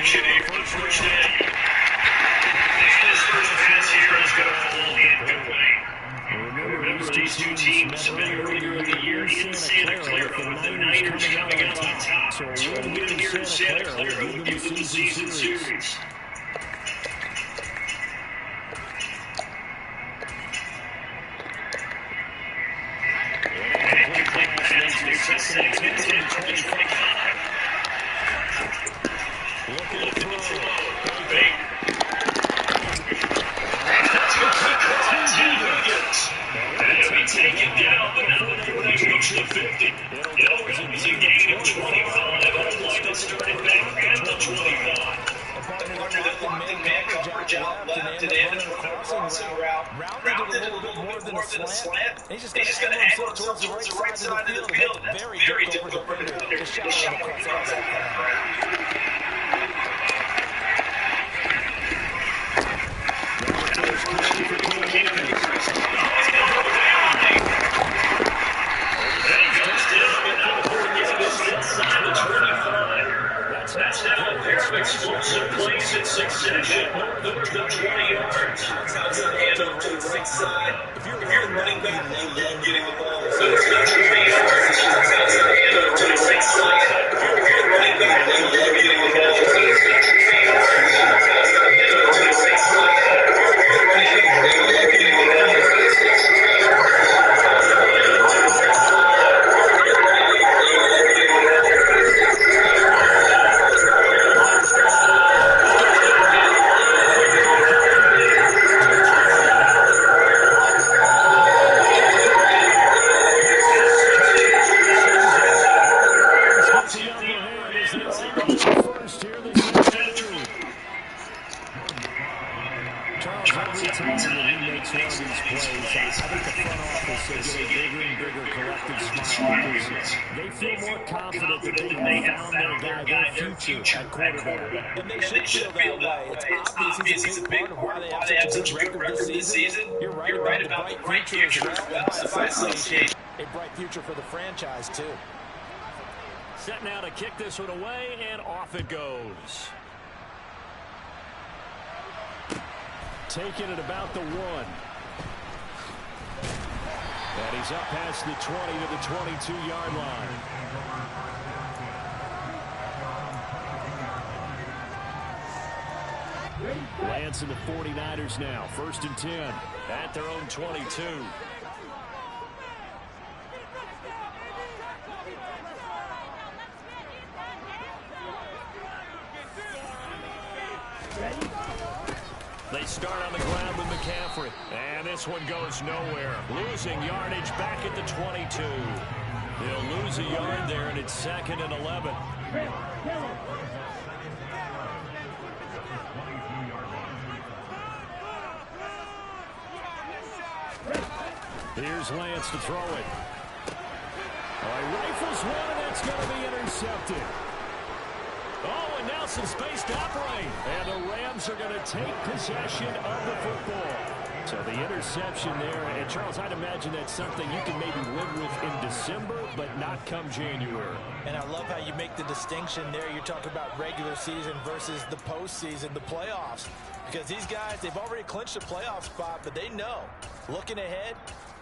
action here for the first down. This first pass here is going to fall incomplete. Remember, these two teams have been earlier in the year in Santa Clara with the Niners coming out on top. So a win here in Santa Clara would give them the season series. Looking to throw. Baker. He'll be taken down, but not before they reach the 50. It was a gain of 25. Oakland started back at the 25. After the man coverage out left and ended the crossing route, rounded it a little bit more than a slant. He's just going to angle himself towards the right side of the field. That's very difficult for him to do. Just shot across that. That's now a pair of explosive plays in succession. North of 20 yards. Sounds like hand over to the right side. If you're running back, you love getting the ball. So it's not 20 yards. Sounds like hand over to the right side. If you're running back, you love getting the ball. So it's not 20 yards. Sounds like hand over to the right side. If you're running back, you love getting the ball. And they should feel that way. It's obvious he's a big part of why they have such a good record this season. You're right about the bright future as well. A bright future for the franchise, too. Set now to kick this one away, and off it goes. Taking it about the 1. And he's up past the 20 to the 22-yard line. Lance and the 49ers now. 1st and 10 at their own 22. They start on the ground with McCaffrey. And this one goes nowhere. Losing yardage back at the 22. They'll lose a yard there, and it's 2nd and 11. Here's Lance to throw it. He rifles one, and that's going to be intercepted. Oh, and now some space to operate. And the Rams are going to take possession of the football. So the interception there. And, Charles, I'd imagine that's something you can maybe live with in December, but not come January. And I love how you make the distinction there. You're talking about regular season versus the postseason, the playoffs. Because these guys, they've already clinched a playoff spot, but they know, looking ahead,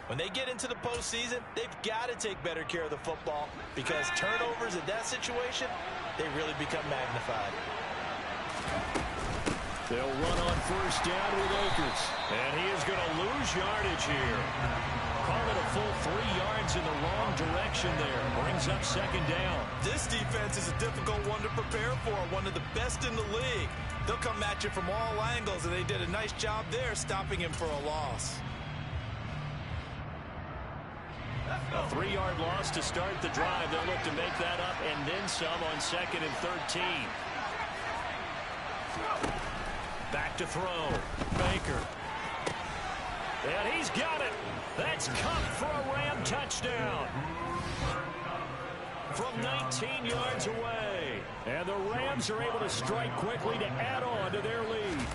when they get into the postseason, they've got to take better care of the football because turnovers in that situation, they really become magnified. They'll run on 1st down with Akers. And he is going to lose yardage here. Call it a full 3 yards in the wrong direction there. Brings up 2nd down. This defense is a difficult one to prepare for, one of the best in the league. They'll come at you from all angles, and they did a nice job there stopping him for a loss. A 3-yard loss to start the drive. They'll look to make that up and then some on 2nd and 13. Back to throw. Baker. And he's got it. That's Cup for a Ram touchdown. From 19 yards away. And the Rams are able to strike quickly to add on to their lead.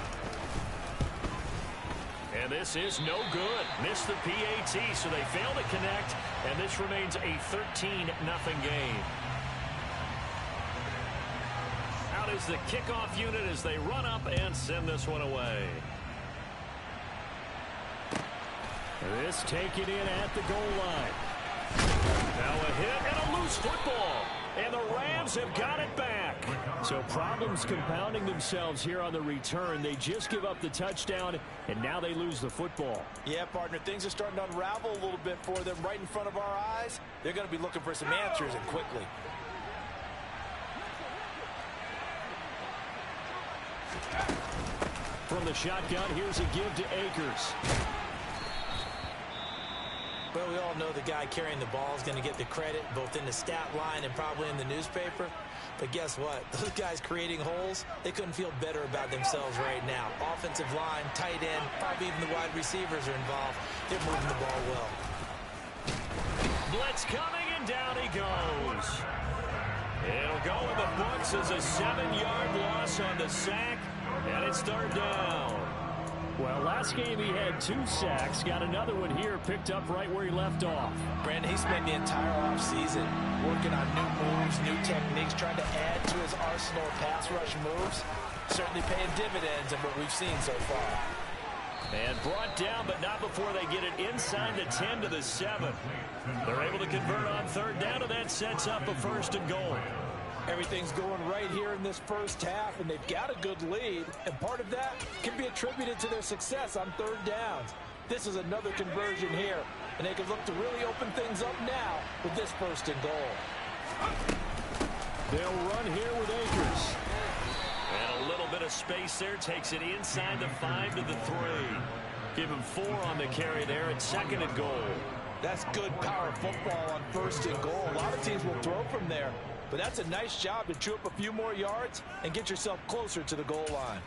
And this is no good. Missed the PAT, so they fail to connect, and this remains a 13-0 game. Out is the kickoff unit as they run up and send this one away. This taken in at the goal line. Now a hit and a loose football. And the Rams have got it back. So problems compounding themselves here on the return. They just give up the touchdown, and now they lose the football. Yeah, partner, things are starting to unravel a little bit for them right in front of our eyes. They're going to be looking for some answers, and quickly. From the shotgun, here's a give to Akers. Well, we all know the guy carrying the ball is going to get the credit, both in the stat line and probably in the newspaper. But guess what? Those guys creating holes, they couldn't feel better about themselves right now. Offensive line, tight end, probably even the wide receivers are involved. They're moving the ball well. Blitz coming, and down he goes. It'll go in the books as a 7-yard loss on the sack, and it's third down. Well, last game he had 2 sacks. Got another one here, picked up right where he left off. Brandon, he spent the entire offseason working on new moves, new techniques, trying to add to his arsenal of pass rush moves. Certainly paying dividends in what we've seen so far. And brought down, but not before they get it inside the 10 to the 7. They're able to convert on third down, and that sets up a 1st and goal. Everything's going right here in this first half, and they've got a good lead, and part of that can be attributed to their success on third downs. This is another conversion here, and they can look to really open things up now with this 1st and goal. They'll run here with Akers. And a little bit of space there, takes it inside the 5 to the 3. Give him 4 on the carry there at 2nd and goal. That's good power football on 1st and goal. A lot of teams will throw from there. But that's a nice job to chew up a few more yards and get yourself closer to the goal line.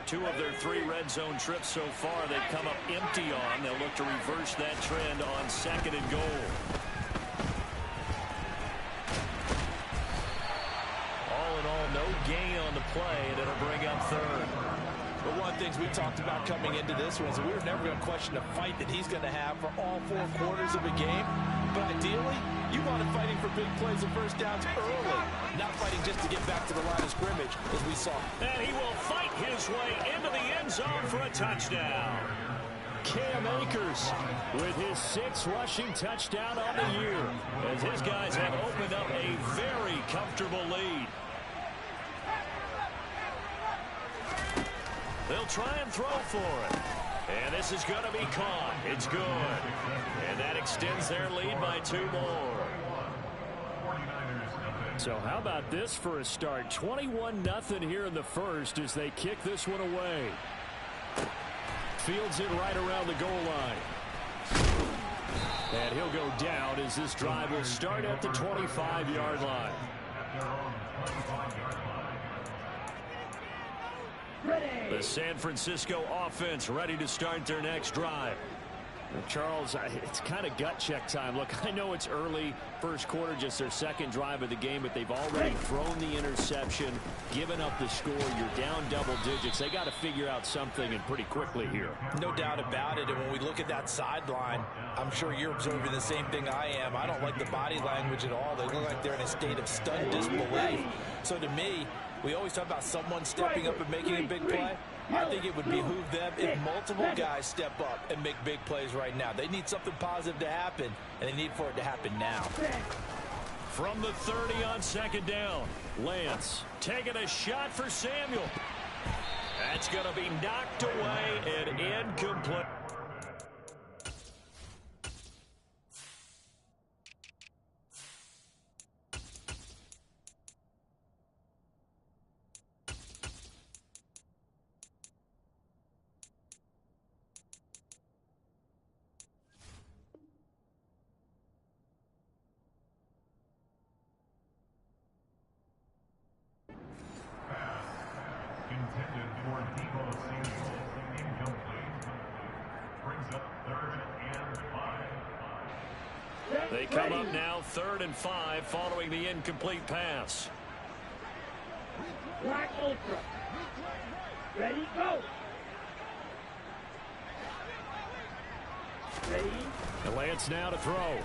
Two of their 3 red zone trips so far, they've come up empty on. They'll look to reverse that trend on 2nd and goal. All in all, no gain on the play, and it'll bring up 3rd. But one of the things we talked about coming into this one is that we were never going to question the fight that he's going to have for all 4 quarters of a game. But ideally, you want him fighting for big plays and first downs early, not fighting just to get back to the line of scrimmage, as we saw. And he will fight his way into the end zone for a touchdown. Cam Akers with his 6th rushing touchdown on the year, as his guys have opened up a very comfortable lead. They'll try and throw for it. And this is going to be caught. It's good. And that extends their lead by 2 more. So how about this for a start? 21-0 here in the first as they kick this one away. Fields it right around the goal line. And he'll go down as this drive will start at the 25-yard line. The San Francisco offense ready to start their next drive. Charles, it's kind of gut check time. Look, I know it's early, first quarter, just their 2nd drive of the game, but they've already thrown the interception, given up the score. You're down double digits. They got to figure out something, and pretty quickly here. No doubt about it. And when we look at that sideline, I'm sure you're observing the same thing I am. I don't like the body language at all. They look like they're in a state of stunned disbelief. So to me, we always talk about someone stepping up and making a big play. I think it would behoove them if multiple guys step up and make big plays right now. They need something positive to happen, and they need for it to happen now. From the 30 on 2nd down, Lance taking a shot for Samuel. That's going to be knocked away and incomplete. Intended for Debo Samuel, incomplete. Brings up 3rd and 5. They come up now 3rd and 5 following the incomplete pass. Black Ultra. Ready, go. Ready, And Lance now to throw.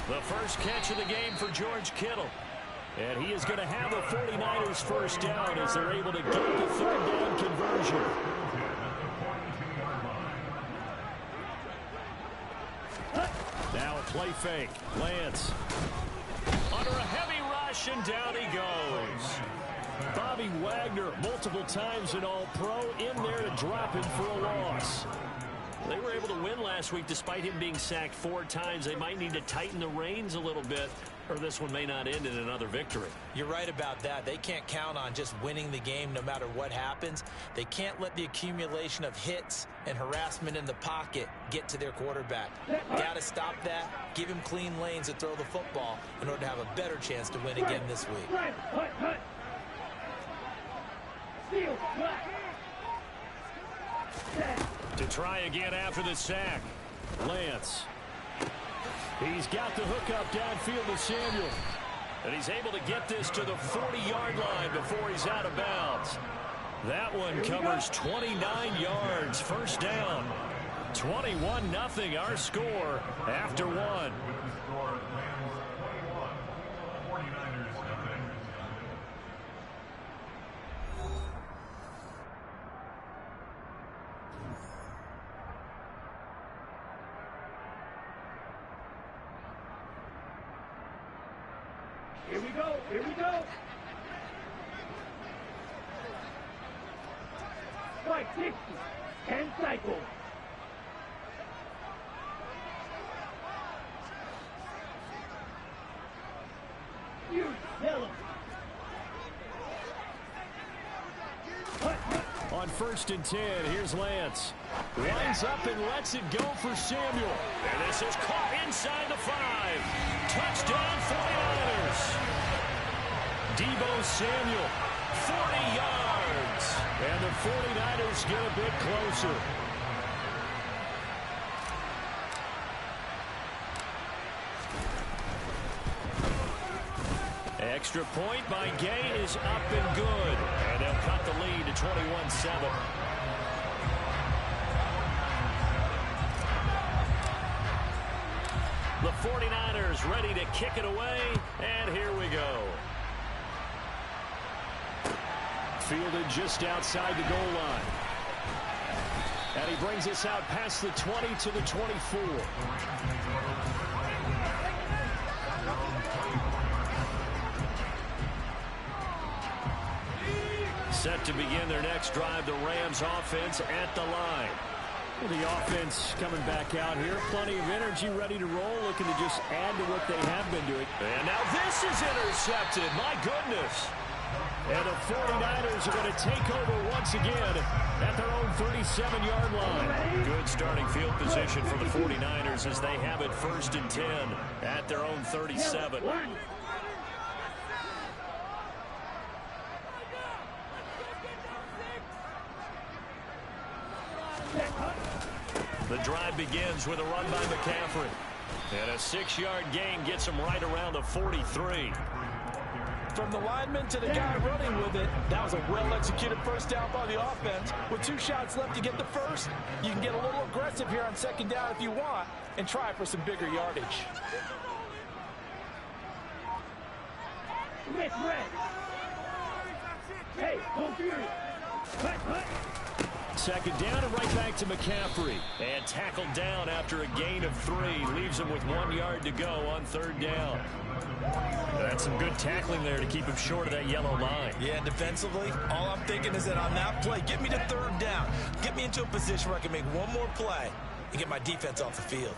The first catch of the game for George Kittle. And he is going to have a 49ers first down as they're able to get the third down conversion. Now a play fake. Lance under a heavy rush, and down he goes. Bobby Wagner, multiple times an All-Pro, in there to drop him for a loss. They were able to win last week despite him being sacked 4 times. They might need to tighten the reins a little bit, or this one may not end in another victory. You're right about that. They can't count on just winning the game no matter what happens. They can't let the accumulation of hits and harassment in the pocket get to their quarterback. Got to stop that, give him clean lanes to throw the football in order to have a better chance to win again this week. To try again after the sack. Lance. He's got the hook up downfield to Samuel. And he's able to get this to the 40-yard line before he's out of bounds. That one covers 29 yards. First down. 21-0 our score after one. Here we go, here we go. Strike 60, 10 cycles. You, yellow. On 1st and 10, here's Lance. Lines up and lets it go for Samuel. And this is caught inside the 5. Touchdown 49ers. Deebo Samuel, 40 yards. And the 49ers get a bit closer. Extra point by Gay is up and good. And they'll cut the lead to 21-7. The 49ers ready to kick it away, and here we go. Fielded just outside the goal line. And he brings us out past the 20 to the 24. Set to begin their next drive, the Rams offense at the line. The offense coming back out here. Plenty of energy, ready to roll, looking to just add to what they have been doing. And now this is intercepted. My goodness. And the 49ers are going to take over once again at their own 37-yard line. Good starting field position for the 49ers as they have it 1st and 10 at their own 37. The drive begins with a run by McCaffrey. And a 6-yard gain gets him right around the 43. From the lineman to the guy running with it, that was a well-executed first down by the offense. With 2 shots left to get the first, you can get a little aggressive here on 2nd down if you want and try for some bigger yardage. Hey, don't fear it. Cut. 2nd down and right back to McCaffrey. And tackled down after a gain of 3. Leaves him with 1 yard to go on 3rd down. That's some good tackling there to keep him short of that yellow line. Yeah, defensively, all I'm thinking is that on that play, get me to 3rd down. Get me into a position where I can make one more play and get my defense off the field.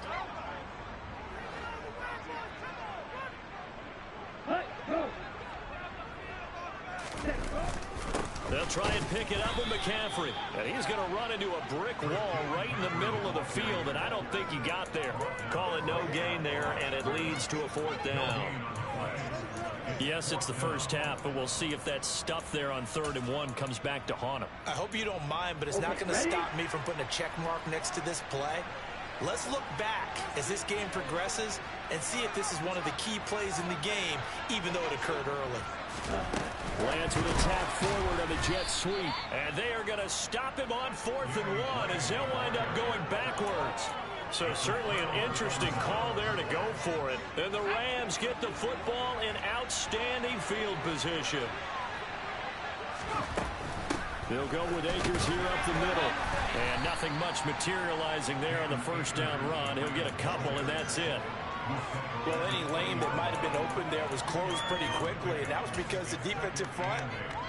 They'll try and pick it up with McCaffrey. And he's going to run into a brick wall right in the middle of the field, and I don't think he got there. Call it no gain there, and it leads to a 4th down. Yes, it's the first half, but we'll see if that stuff there on 3rd and 1 comes back to haunt him. I hope you don't mind, but it's not going to stop me from putting a check mark next to this play. Let's look back as this game progresses and see if this is one of the key plays in the game, even though it occurred early. Lance with a tap forward on the jet sweep. And they are going to stop him on 4th and 1 as they'll wind up going backwards. So certainly an interesting call there to go for it. And the Rams get the football in outstanding field position. They'll go with Akers here up the middle. And nothing much materializing there on the first down run. He'll get a couple, and that's it. Well, any lane that might have been open there was closed pretty quickly, and that was because the defensive front,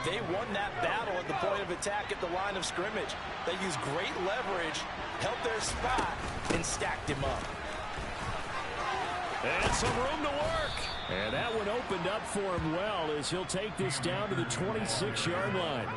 they won that battle at the point of attack at the line of scrimmage. They used great leverage, held their spot, and stacked him up. And some room to work. And that one opened up for him well as he'll take this down to the 26-yard line.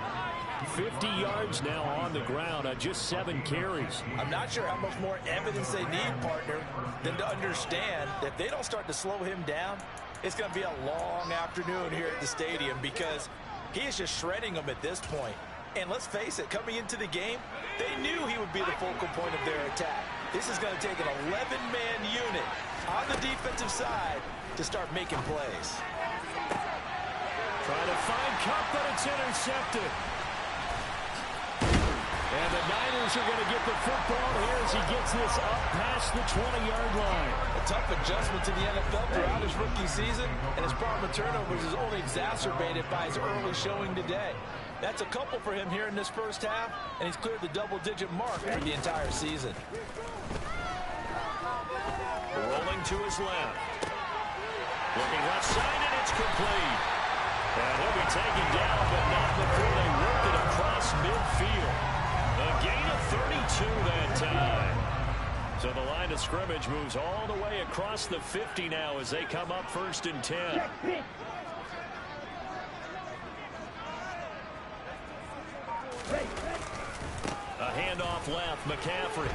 50 yards now on the ground on just 7 carries. I'm not sure how much more evidence they need, partner, than to understand that if they don't start to slow him down, it's going to be a long afternoon here at the stadium because he is just shredding them at this point. And let's face it, coming into the game, they knew he would be the focal point of their attack. This is going to take an 11-man unit on the defensive side to start making plays. Trying to find Cup, but it's intercepted. And the Niners are going to get the football here as he gets this up past the 20-yard line. A tough adjustment to the NFL throughout his rookie season, and his problem with turnovers is only exacerbated by his early showing today. That's a couple for him here in this first half, and he's cleared the double-digit mark for the entire season. Rolling to his left. Looking left side, and it's complete. And he'll be taken down, but not before they work it across midfield. A gain of 32 that time. So the line of scrimmage moves all the way across the 50 now as they come up 1st and 10. A handoff left, McCaffrey.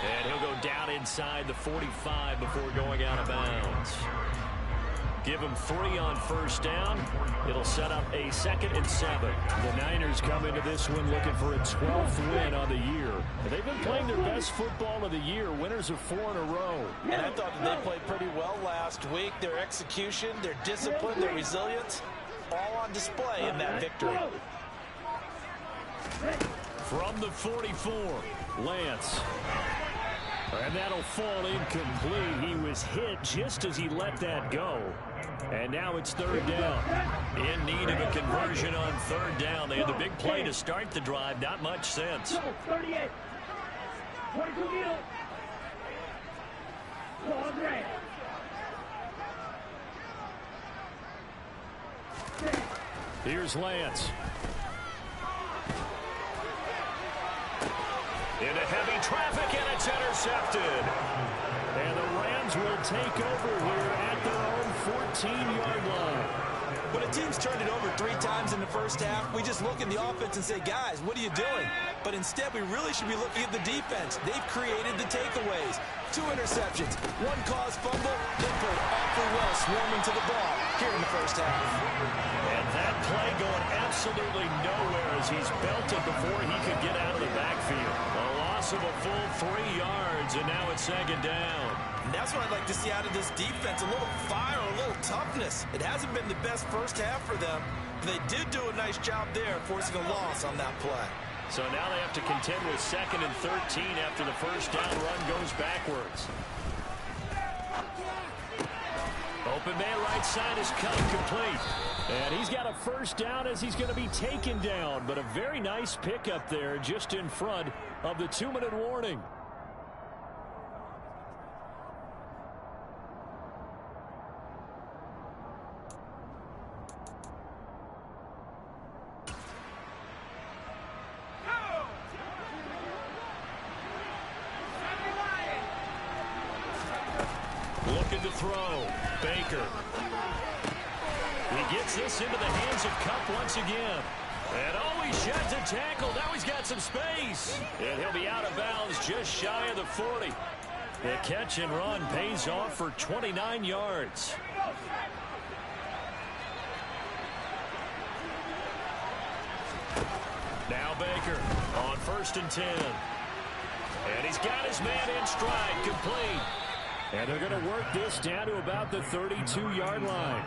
And he'll go down inside the 45 before going out of bounds. Give him 3 on first down. It'll set up a 2nd and 7. The Niners come into this one looking for a 12th win on the year. They've been playing their best football of the year. Winners of 4 in a row. And I thought that they played pretty well last week. Their execution, their discipline, their resilience, all on display in that victory. From the 44, Lance. And that'll fall incomplete. He was hit just as he let that go. And now it's 3rd down. In need of a conversion on 3rd down. They had the big play to start the drive. Not much sense. 38. 22 middle. Ball grab. Here's Lance. Into heavy traffic, and it's intercepted. And the Rams will take over here at their own 14-yard line. When a team's turned it over 3 times in the first half, we just look at the offense and say, guys, what are you doing? But instead, we really should be looking at the defense. They've created the takeaways. 2 interceptions, 1 caused fumble. They played awfully well swarming to the ball here in the first half. And that play going absolutely nowhere as he's belted before he could get out of the backfield. A loss of a full 3 yards, and now it's 2nd down. And that's what I'd like to see out of this defense, a little fire, a little toughness. It hasn't been the best first half for them, but they did do a nice job there forcing a loss on that play. So now they have to contend with 2nd and 13 after the first down run goes backwards. Open man right side is cut complete. And he's got a first down as he's going to be taken down. But a very nice pickup there just in front of the 2-minute warning. Looking to throw. Baker. He gets this into the hands of Cup once again. And oh, he sheds a tackle. Now he's got some space. And he'll be out of bounds just shy of the 40. The catch and run pays off for 29 yards. Now Baker on 1st and 10. And he's got his man in stride, complete. And they're going to work this down to about the 32-yard line.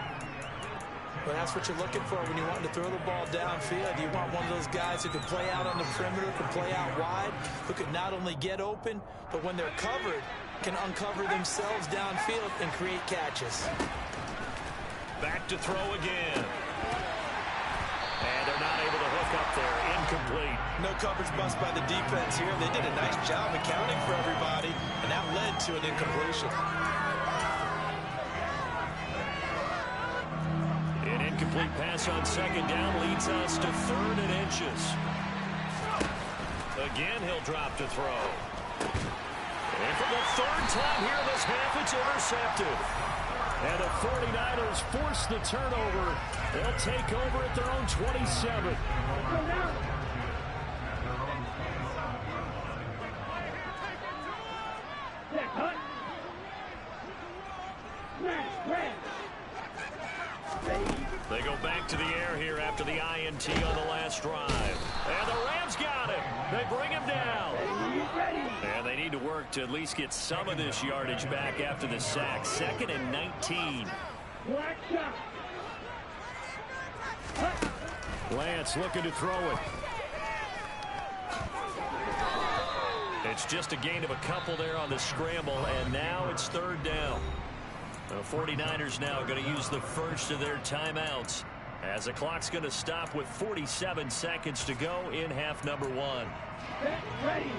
Well, that's what you're looking for when you want to throw the ball downfield. You want one of those guys who can play out on the perimeter, can play out wide, who can not only get open, but when they're covered, can uncover themselves downfield and create catches. Back to throw again. And they're not able to hook up there. Incomplete. No coverage bust by the defense here. They did a nice job accounting for everybody, and that led to an incompletion. An incomplete pass on second down leads us to 3rd and inches. Again, he'll drop to throw. And for the 3rd time here in this half, it's intercepted. And the 49ers force the turnover. They'll take over at their own 27. They go back to the air here after the INT on the last drive. And the Rams got him. They bring him down. And they need to work to at least get some of this yardage back after the sack. 2nd and 19. Lance looking to throw it. It's just a gain of a couple there on the scramble, and now it's 3rd down. The 49ers now going to use the first of their timeouts as the clock's going to stop with 47 seconds to go in half number 1. Ready.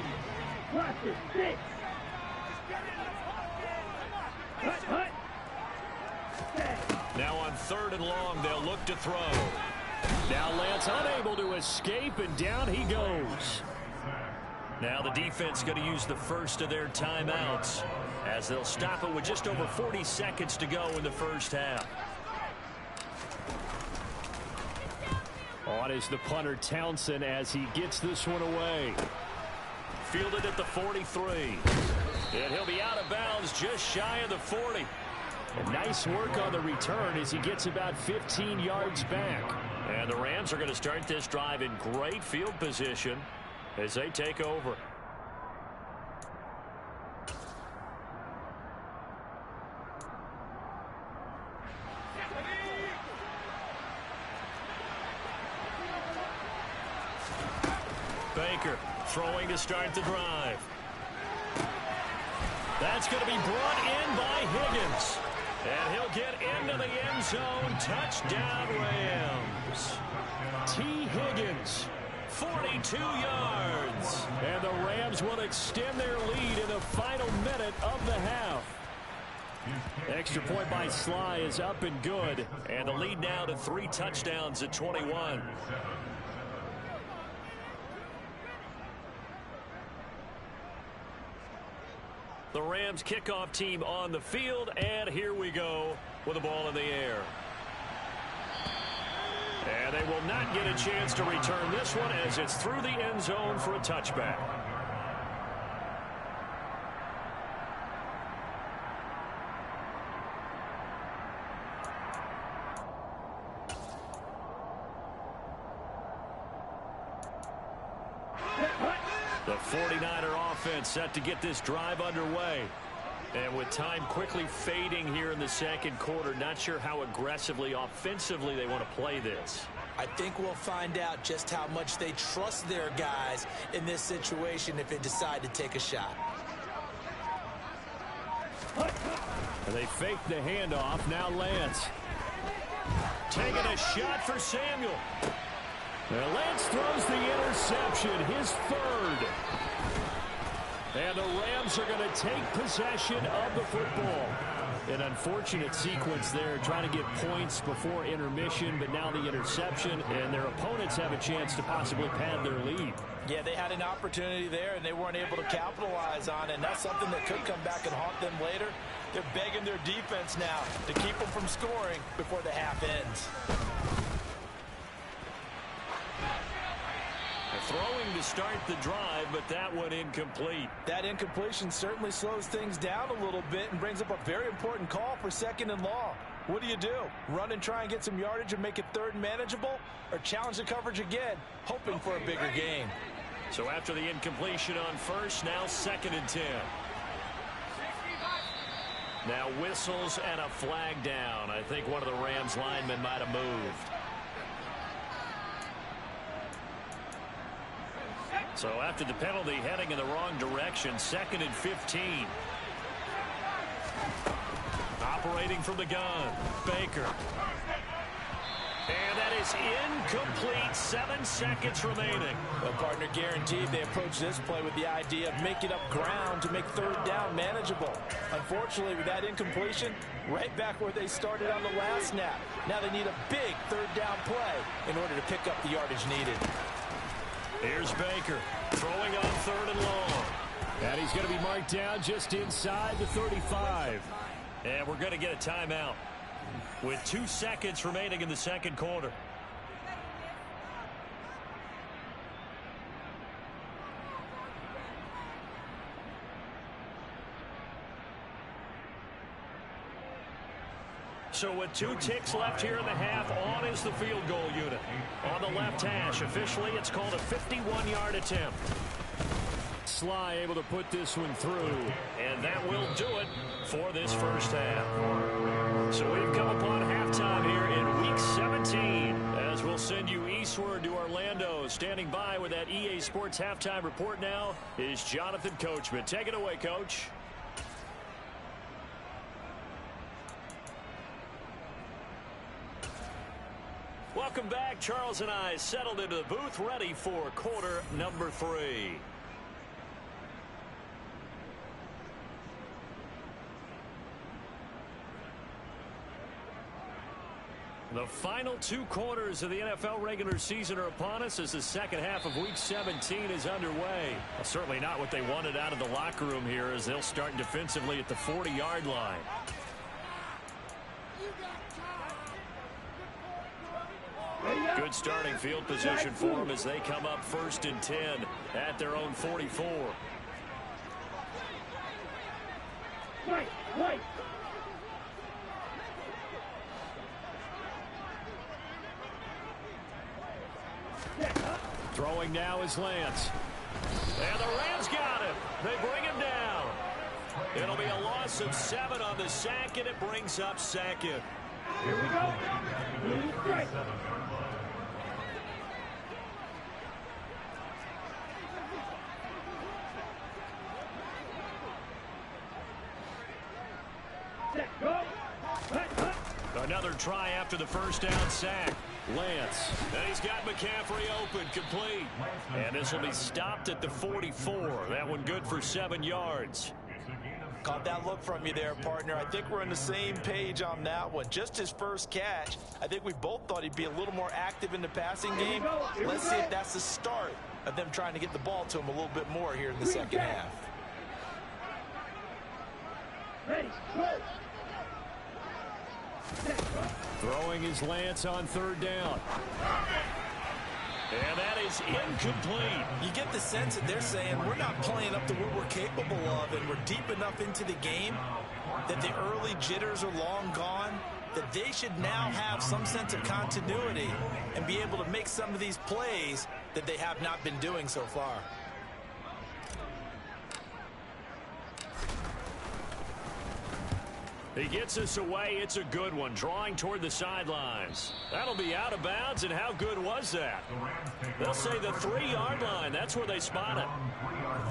Watch it. 6. Cut. Now on 3rd and long, they'll look to throw. Now Lance unable to escape, and down he goes. Now the defense going to use the first of their timeouts as they'll stop it with just over 40 seconds to go in the first half. On is the punter Townsend as he gets this one away. Fielded at the 43. And he'll be out of bounds just shy of the 40. And nice work on the return as he gets about 15 yards back. And the Rams are going to start this drive in great field position as they take over. Baker throwing to start the drive. That's going to be brought in by Higgins. And he'll get into the end zone. Touchdown, Rams. T. Higgins, 42 yards. And the Rams will extend their lead in the final minute of the half. Extra point by Sly is up and good. And the lead now to 3 touchdowns at 21. The Rams kickoff team on the field, and here we go with the ball in the air. And they will not get a chance to return this one as it's through the end zone for a touchback. The 49er offense set to get this drive underway. And with time quickly fading here in the second quarter, not sure how aggressively, offensively they want to play this. I think we'll find out just how much they trust their guys in this situation if they decide to take a shot. And they fake the handoff. Now Lance. Taking a shot for Samuel. And Lance throws the interception, his 3rd. And the Rams are going to take possession of the football. An unfortunate sequence there, trying to get points before intermission, but now the interception, and their opponents have a chance to possibly pad their lead. Yeah, they had an opportunity there, and they weren't able to capitalize on it, and that's something that could come back and haunt them later. They're begging their defense now to keep them from scoring before the half ends. Throwing to start the drive, but that one incomplete. That incompletion certainly slows things down a little bit and brings up a very important call for 2nd and long. What do you do? Run and try and get some yardage and make it 3rd and manageable? Or challenge the coverage again, hoping for a bigger gain? So after the incompletion on 1st, now 2nd and 10. Now whistles and a flag down. I think one of the Rams linemen might have moved. So after the penalty, heading in the wrong direction, 2nd and 15. Operating from the gun, Baker. And that is incomplete. 7 seconds remaining. Well, partner, guaranteed they approach this play with the idea of making up ground to make 3rd down manageable. Unfortunately, with that incompletion, right back where they started on the last snap. Now they need a big 3rd down play in order to pick up the yardage needed. Here's Baker throwing on 3rd and long. And he's going to be marked down just inside the 35. And we're going to get a timeout with 2 seconds remaining in the 2nd quarter. So with 2 ticks left here in the half, on is the field goal unit. On the left hash, officially it's called a 51-yard attempt. Sly able to put this one through, and that will do it for this first half. So we've come upon halftime here in Week 17, as we'll send you eastward to Orlando. Standing by with that EA Sports halftime report now is Jonathan Coachman. Take it away, Coach. Welcome back. Charles and I settled into the booth, ready for quarter number 3. The final 2 quarters of the NFL regular season are upon us as the 2nd half of Week 17 is underway. Well, certainly not what they wanted out of the locker room here, as they'll start defensively at the 40-yard line. Good starting field position for them as they come up 1st and 10 at their own 44. Right. Throwing now is Lance. And the Rams got him. They bring him down. It'll be a loss of 7 on the sack, and it brings up 2nd. Here we go. Right. Another try after the first down sack. Lance. And he's got McCaffrey open, complete. And this will be stopped at the 44. That one good for 7 yards. Caught that look from you there, partner. I think we're on the same page on that one. Just his first catch. I think we both thought he'd be a little more active in the passing game. Let's see if that's the start of them trying to get the ball to him a little bit more here in the 2nd half. Ready, go. Throwing is Lance on 3rd down. And that is incomplete. You get the sense that they're saying we're not playing up to what we're capable of, and we're deep enough into the game that the early jitters are long gone, that they should now have some sense of continuity and be able to make some of these plays that they have not been doing so far. He gets us away. It's a good one. Drawing toward the sidelines. That'll be out of bounds, and how good was that? They'll say the 3-yard line. That's where they spot it.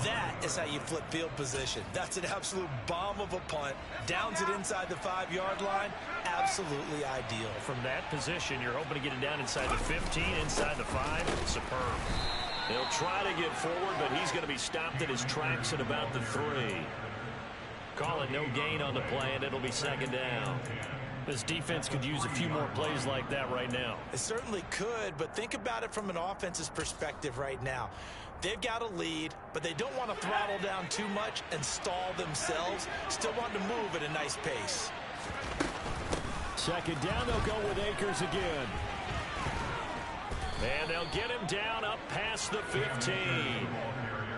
That is how you flip field position. That's an absolute bomb of a punt. Downs it inside the 5-yard line. Absolutely ideal. From that position, you're hoping to get it down inside the 15, inside the 5. Superb. He'll try to get forward, but he's going to be stopped at his tracks at about the 3. Call it no gain on the play, and it'll be 2nd down. This defense could use a few more plays like that right now. It certainly could, but think about it from an offense's perspective right now. They've got a lead, but they don't want to throttle down too much and stall themselves. Still want to move at a nice pace. 2nd down, they'll go with Akers again. And they'll get him down up past the 15.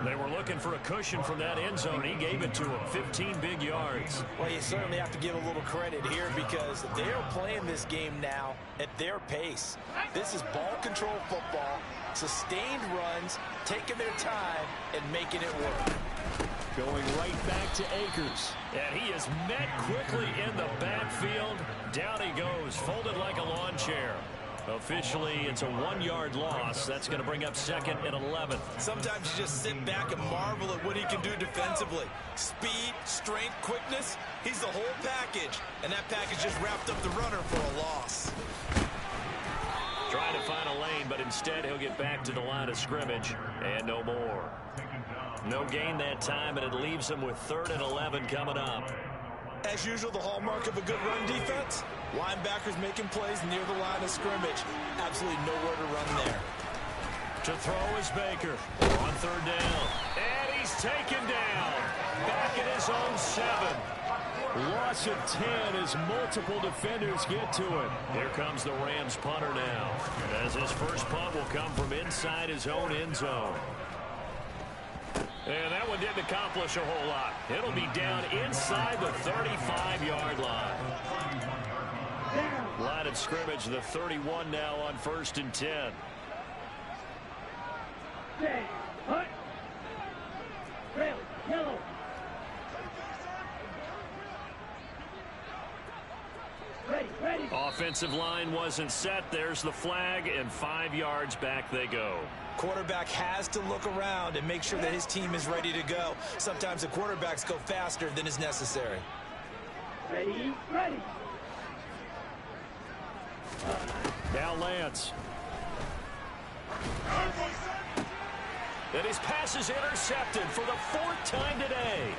They were looking for a cushion from that end zone. He gave it to him. 15 big yards. Well, you certainly have to give a little credit here because they're playing this game now at their pace. This is ball control football, sustained runs, taking their time, and making it work. Going right back to Akers. And he is met quickly in the backfield. Down he goes, folded like a lawn chair. Officially, it's a 1-yard loss. That's going to bring up 2nd and 11. Sometimes you just sit back and marvel at what he can do defensively. Speed, strength, quickness. He's the whole package. And that package just wrapped up the runner for a loss. Trying to find a lane, but instead he'll get back to the line of scrimmage. And no more. No gain that time, and it leaves him with 3rd and 11 coming up. As usual, the hallmark of a good run defense, linebackers making plays near the line of scrimmage. Absolutely nowhere to run there. To throw is Baker on 3rd down. And he's taken down. Back at his own 7. Loss of 10 as multiple defenders get to it. Here comes the Rams punter now, as his first punt will come from inside his own end zone. And that one didn't accomplish a whole lot. It'll be down inside the 35-yard line. Line of scrimmage, the 31 now on 1st and 10. Hut. Red, yellow. Ready. Offensive line wasn't set. There's the flag, and 5 yards back they go. Quarterback has to look around and make sure that his team is ready to go. Sometimes the quarterbacks go faster than is necessary. Ready. Now Lance. And his pass is intercepted for the 4th time today.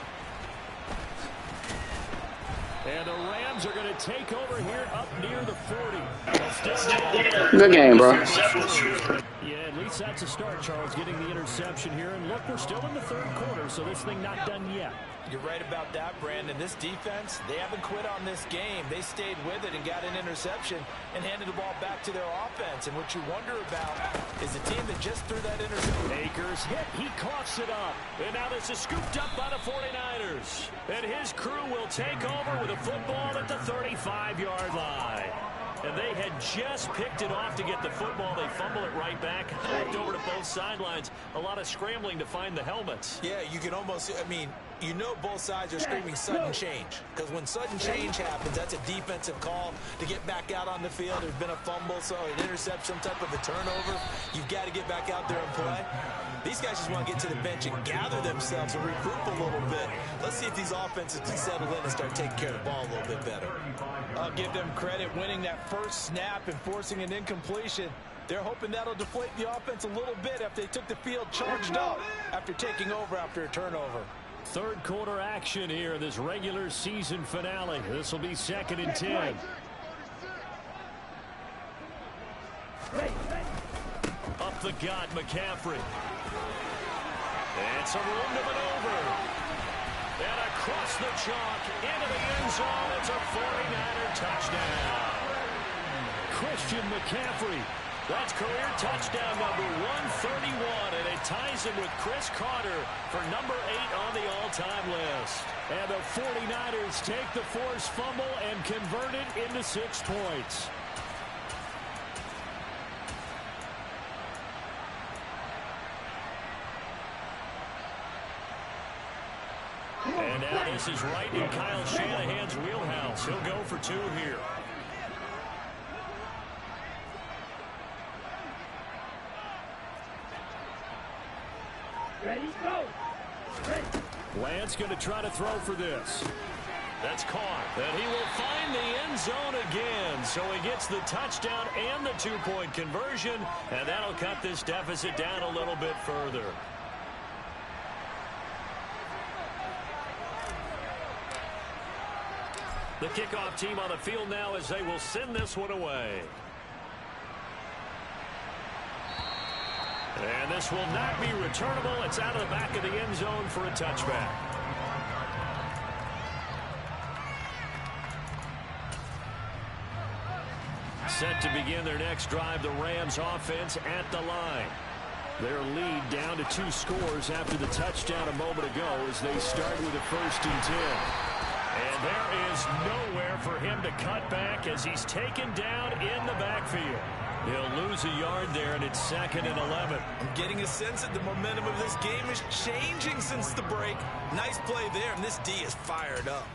And the Rams are going to take over here up near the 40. Good game, bro. Yeah, at least that's a start, Charles, getting the interception here. And look, we're still in the 3rd quarter, so this thing not done yet. You're right about that, Brandon. This defense, they haven't quit on this game. They stayed with it and got an interception and handed the ball back to their offense. And what you wonder about is the team that just threw that interception. Akers hit. He coughs it up. And now this is scooped up by the 49ers. And his crew will take over with a football at the 35-yard line. And they had just picked it off to get the football. They fumble it right back, hopped over to both sidelines. A lot of scrambling to find the helmets. Yeah, you can almost, you know both sides are screaming sudden change. Because when sudden change happens, that's a defensive call to get back out on the field. There's been a fumble, so an interception, some type of a turnover. You've got to get back out there and play. These guys just want to get to the bench and gather themselves and regroup a little bit. Let's see if these offenses can settle in and start taking care of the ball a little bit better. I'll give them credit winning that first snap and forcing an incompletion. They're hoping that'll deflate the offense a little bit after they took the field charged up after taking over after a turnover. 3rd quarter action here in this regular season finale. This will be 2nd and 10. Up the gut, McCaffrey. And some room to maneuver. And across the chalk into the end zone. It's a 49er touchdown. Christian McCaffrey. That's career touchdown number 131, and it ties him with Chris Carter for number 8 on the all-time list. And the 49ers take the forced fumble and convert it into 6 points. And now this is right in Kyle Shanahan's wheelhouse. He'll go for 2 here. Ready, go. Ready. Lance going to try to throw for this. That's caught. And he will find the end zone again. So he gets the touchdown and the 2-point conversion. And that'll cut this deficit down a little bit further. The kickoff team on the field now as they will send this one away. And this will not be returnable. It's out of the back of the end zone for a touchback. Set to begin their next drive, the Rams offense at the line. Their lead down to 2 scores after the touchdown a moment ago as they start with a 1st and 10. And there is nowhere for him to cut back as he's taken down in the backfield. He'll lose a yard there, and it's 2nd and 11. I'm getting a sense that the momentum of this game is changing since the break. Nice play there, and this D is fired up.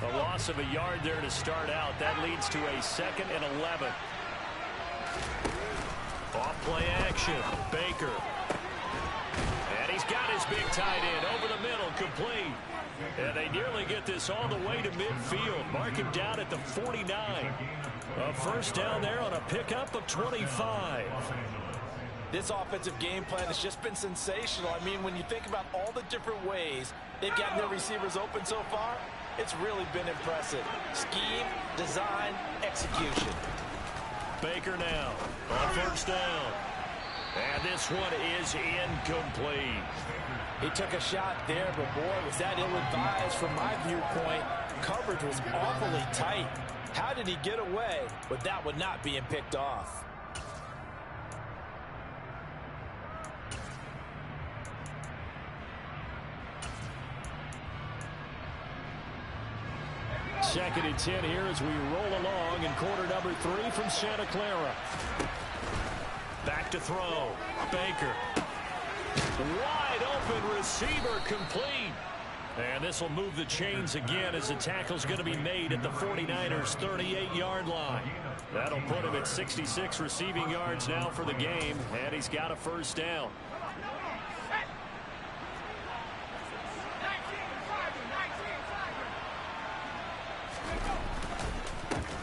A loss of a yard there to start out. That leads to a 2nd and 11. Off play action. Baker. And he's got his big tight end over the middle, complete. And they nearly get this all the way to midfield. Mark him down at the 49. A first down there on a pickup of 25. This offensive game plan has just been sensational. I mean, when you think about all the different ways they've gotten their receivers open so far, it's really been impressive. Scheme, design, execution. Baker now on first down. And this one is incomplete. He took a shot there, but boy, was that ill-advised from my viewpoint. Coverage was awfully tight. How did he get away with that one not being picked off? Second and 10 here as we roll along in quarter number 3 from Santa Clara. Back to throw. Baker. Wide open receiver, complete. And this will move the chains again as the tackle's going to be made at the 49ers' 38-yard line. That'll put him at 66 receiving yards now for the game, and he's got a first down.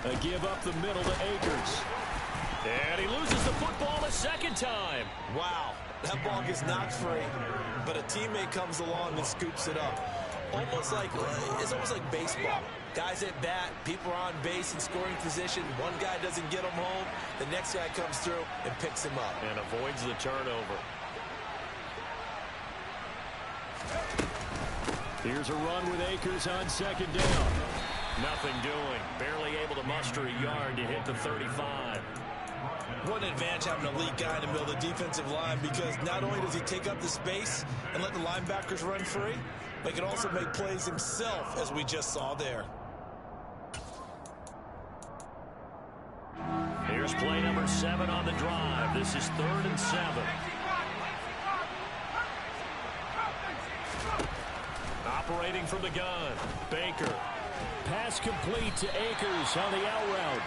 A give up the middle to Akers. And he loses the football a second time. Wow, that ball gets knocked free, but a teammate comes along and scoops it up. It's almost like baseball. Guys at bat, people are on base in scoring position. One guy doesn't get him home. The next guy comes through and picks him up. And avoids the turnover. Here's a run with Akers on second down. Nothing doing. Barely able to muster a yard to hit the 35. What an advantage having a lead guy in the middle of the defensive line, because not only does he take up the space and let the linebackers run free, but he can also make plays himself, as we just saw there. Here's play number 7 on the drive. This is 3rd and 7. Operating from the gun, Baker. Pass complete to Akers on the out route.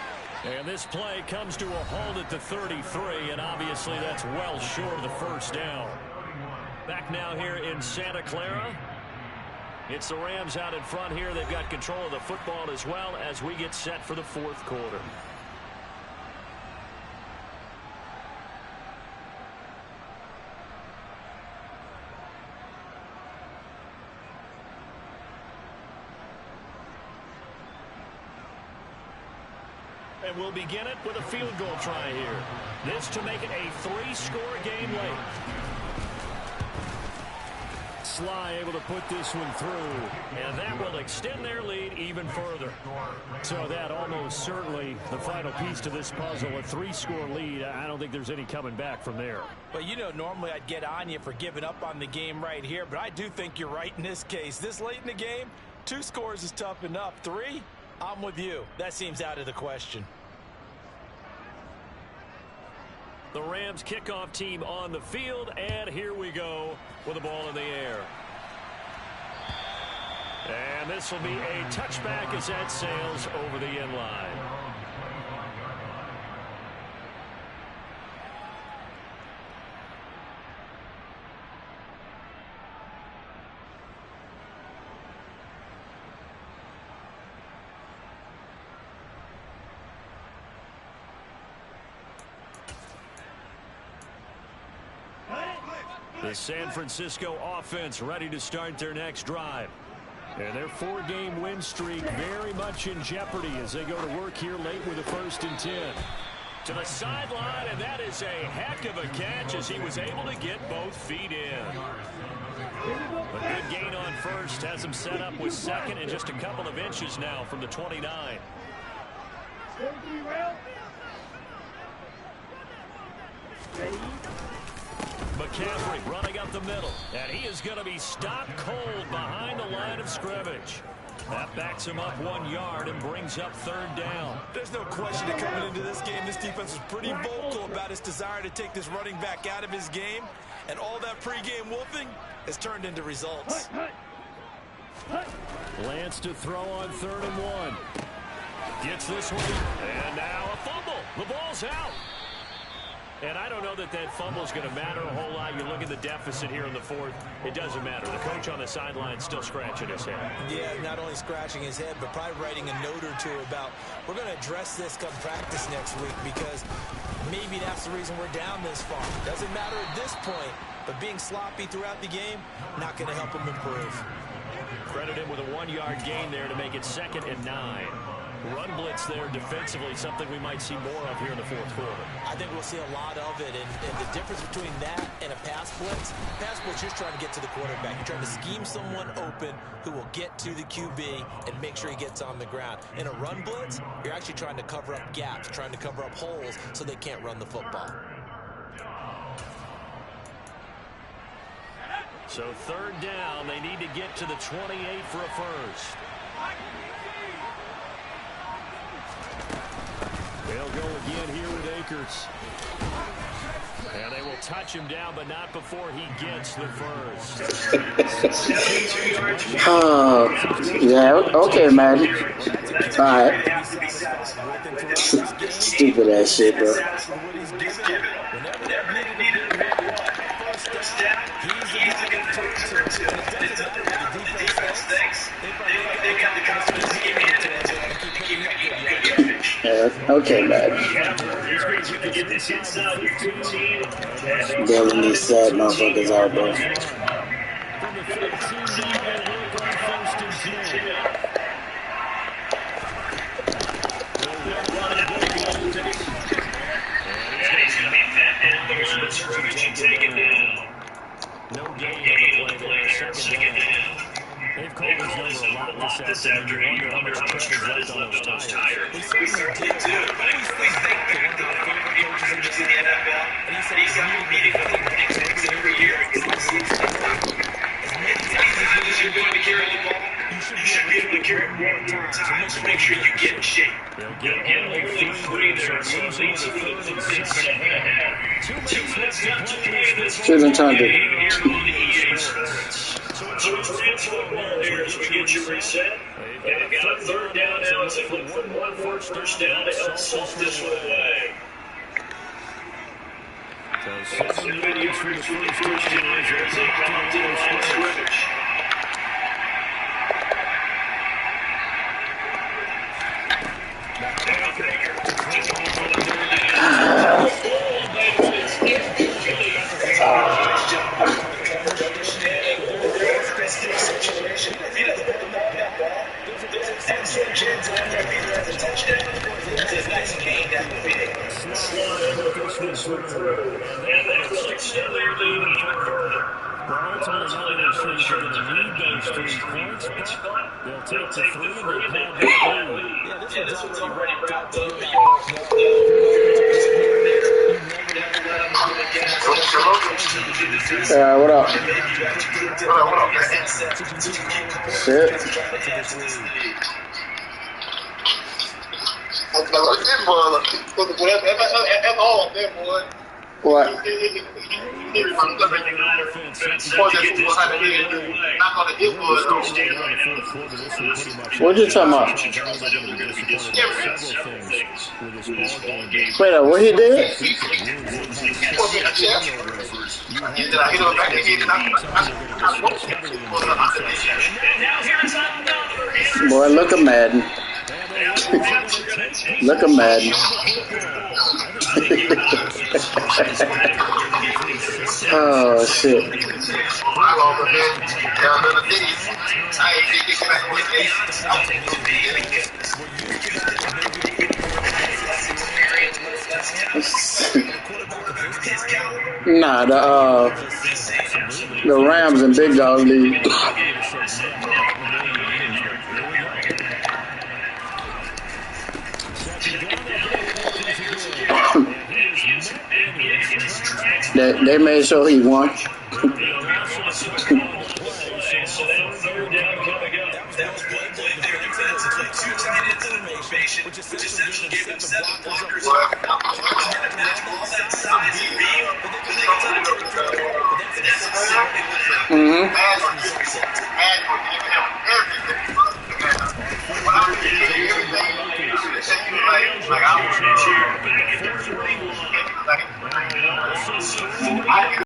And this play comes to a halt at the 33, and obviously that's well short of the first down. Back now here in Santa Clara. It's the Rams out in front here. They've got control of the football as well as we get set for the fourth quarter. And we'll begin it with a field goal try here. This to make it a 3-score game late. Sly able to put this one through. And that will extend their lead even further. So that almost certainly the final piece to this puzzle. A 3-score lead. I don't think there's any coming back from there. But you know, normally I'd get on you for giving up on the game right here. But I do think you're right in this case. This late in the game, 2 scores is tough enough. 3? I'm with you. That seems out of the question. The Rams kickoff team on the field, and here we go with the ball in the air. And this will be a touchback as that sails over the end line. The San Francisco offense ready to start their next drive. And their 4-game win streak very much in jeopardy as they go to work here late with a 1st and 10. To the sideline, and that is a heck of a catch as he was able to get both feet in. A good gain on first has him set up with 2nd and just a couple of inches now from the 29. Ready? McCaffrey running up the middle, and he is going to be stopped cold behind the line of scrimmage. That backs him up 1 yard and brings up 3rd down. There's no question that coming into this game, this defense was pretty vocal about its desire to take this running back out of his game. And all that pregame wolfing has turned into results. Lance to throw on 3rd and 1. Gets this one. And now a fumble. The ball's out. And I don't know that that fumble is going to matter a whole lot. You look at the deficit here in the 4th. It doesn't matter. The coach on the sideline still scratching his head. Yeah, not only scratching his head, but probably writing a note or two about, we're going to address this come practice next week, because maybe that's the reason we're down this far. Doesn't matter at this point, but being sloppy throughout the game, not going to help him improve. Credit him with a 1-yard gain there to make it 2nd and 9. Run blitz there defensively, something we might see more of here in the 4th quarter. I think we'll see a lot of it, and the difference between that and a pass blitz, you're trying to get to the quarterback. You're trying to scheme someone open who will get to the QB and make sure he gets on the ground. In a run blitz, you're actually trying to cover up gaps, trying to cover up holes so they can't run the football. So 3rd down, they need to get to the 28 for a first. They'll go again here with Akers. And they will touch him down, but not before he gets the first. Yeah, okay, man. All right. Stupid ass shit, bro. Yeah, okay, man. Bailing these sad motherfuckers out, bro. No gain on the play there, 2nd down. They've called his number a lot this afternoon. You wonder how much tread is left on those tires. We certainly did, too. But we think that one of our favorite coaches in the NFL, and he said he's got a meeting with him next every year. As many times as you're going to carry the ball, you should be able to carry it more times to make sure you get in shape. You'll get only 3 there, so it leads to the 2 minutes left to play in this Shouldn't time to. So it's football here as we get you reset. They've got a 3rd down now as they look for one more first down to help salt this one away. So 7 yards for the first down as they come out to the line of scrimmage. What up? Shit. What? What you talking about? Wait, what he did? Boy, look at Madden. Look at Madden. Oh, shit. Nah, the Rams and Bigdawg league. They made sure he won. So that 3rd down coming up. which essentially gave them 7 blockers up top. Hard to match with all that size and beam, but they can make a ton of trouble. But that's exactly what they Mm-hmm. Back at 41.